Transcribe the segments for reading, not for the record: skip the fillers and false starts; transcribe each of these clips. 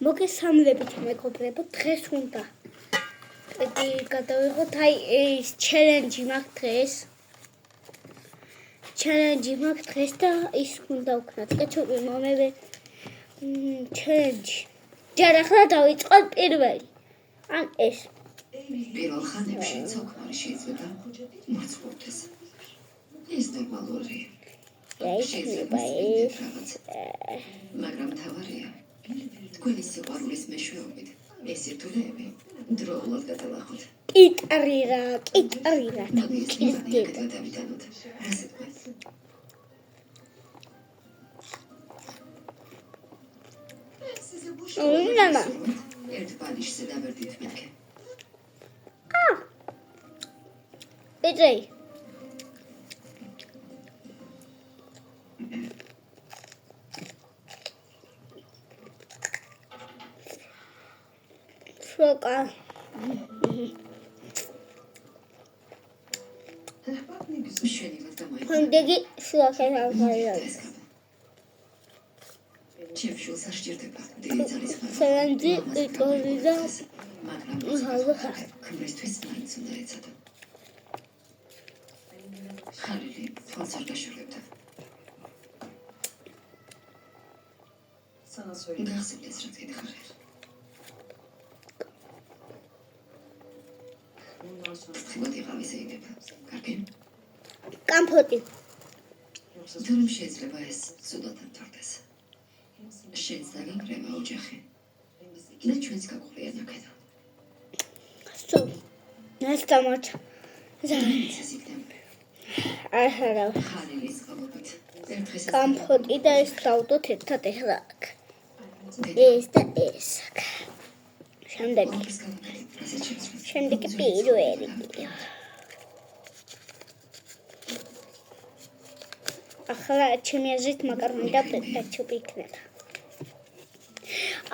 მოგესალმებით მეგობრებო, დღეს უნდა გადავიღოთ ის ჩელენჯი მაქვს დღეს. ჩელენჯი მაქვს დღეს და ის უნდა ვქნათ. კეჩუპი მომევე ჩელენჯი. ჯერ ახლა დავიწყოთ პირველი. ან ეს. პირველ ხანებში ცოქმარი შეიძლება მოწყობდეს. ეს ნორმალურია. შეიძლება ეს. მაგრამ თავარია. თქვენი სიყვარულის მეშვეობით ეს სირთულეები დროულად გადალახოთ. კიტარირა. დავიტანოთ. ასე თქვენ. მამა. ერთ ბალიშზე დავერდით მეთქე. ბიჭი. შოკა. ხონდეგი შუახენა. ჩემშულს არ სჭირდება დიდი ძალის ხარ. სელენჯი იტოვიდა. მაგრამ ქმრისთვის მაინც უნდა ეცადო. ხარილი თვალს არ გაშორებდა. სანასოი გახსოვდეს რა გითხარ. ხიბოთი ღამის ეიდება. კარგი? კამფოტი. თუმცა შეიძლება ეს სუდად ამთავრდეს. შენს დაგაკრება ოჯახი. და ჩვენს გაყრიან აქედა. სულ. ეს დამარჩა. ახლა ხალილის ყოლობით. კამფოტი და ეს დავდოთ ერთად ახლა. ეს და ეს. შემდეგი პირველი. ახლა ჩემი აზრით მაკარონი და კეჩუპი იქნება.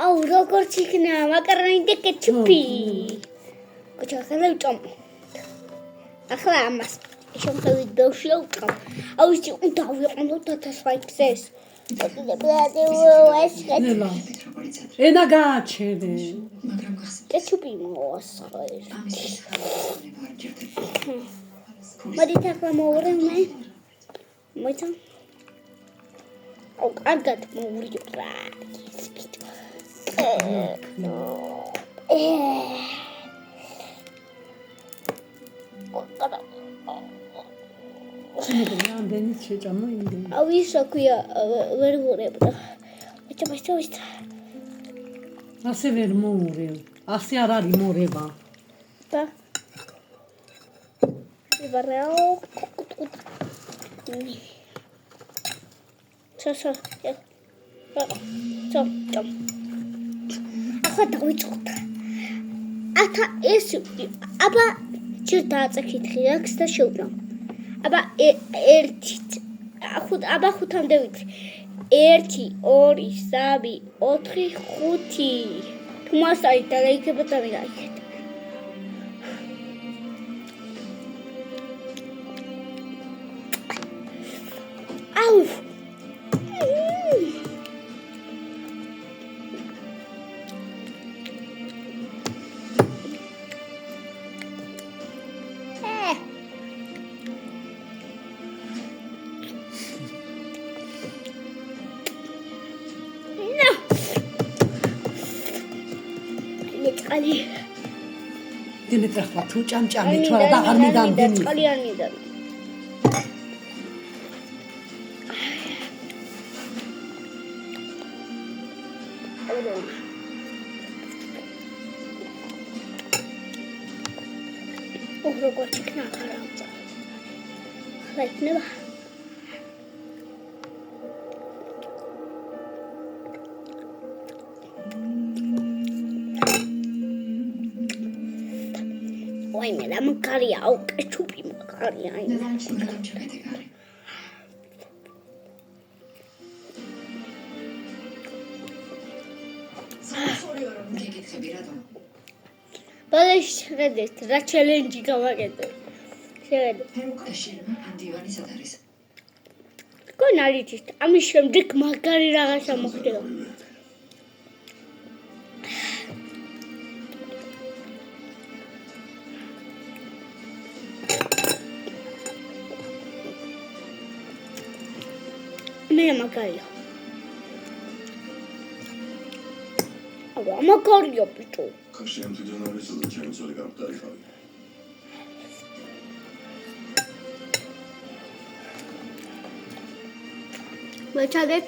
აუ როგორც იქნება მაკარონი და კეჩუპი. ახლა ვჭამ. ახლა ამას შემოხევით ბელში ვჭამ. აუ ის უნდა ვიყენოთ 1500-ზე. ენა გააჩერე. კეჩუპი მოასხა. მოდით ახლა მოვურემე. მოიცა. აუ კარგად მოვურიო რა. ამდენი შეჭამა იმდენი. აუ ისა ქვია ვერ ვურებდა. მოიცა. ასე ვერ მოურევ. ასე არ არის მორება. და ვიბარეო. ჩო. ახლა დავიწყოთ. ათა ეს აბა ჯერ დააწექითხი აქვს და შევდრავ. აბა ერთი აბა ხუთამდე ვიქცი. 1 2 3 4 5 თუ მასაი და იქნება და მე გაიქეთ. აუ ali დიმეტრა ხა თუ ჭამჭამი თუ არა და არ მიდამდენი წყალიანიდა როგორც იქნა ახლა იქნება Ой, me da măcaria, au ketchupi măcaria. Bana şeredet, ra challenge გავაკეთე. შევედე. გონ არიცით, ამის შემდეგ მაგარი რაღაცა მოხდება. მე მაგარია. აბა მაგარია ბიჭო. ქაში ამ თვითონ არის და ჩემი ძოლი გამხდარიყავი. ვეჩადეთ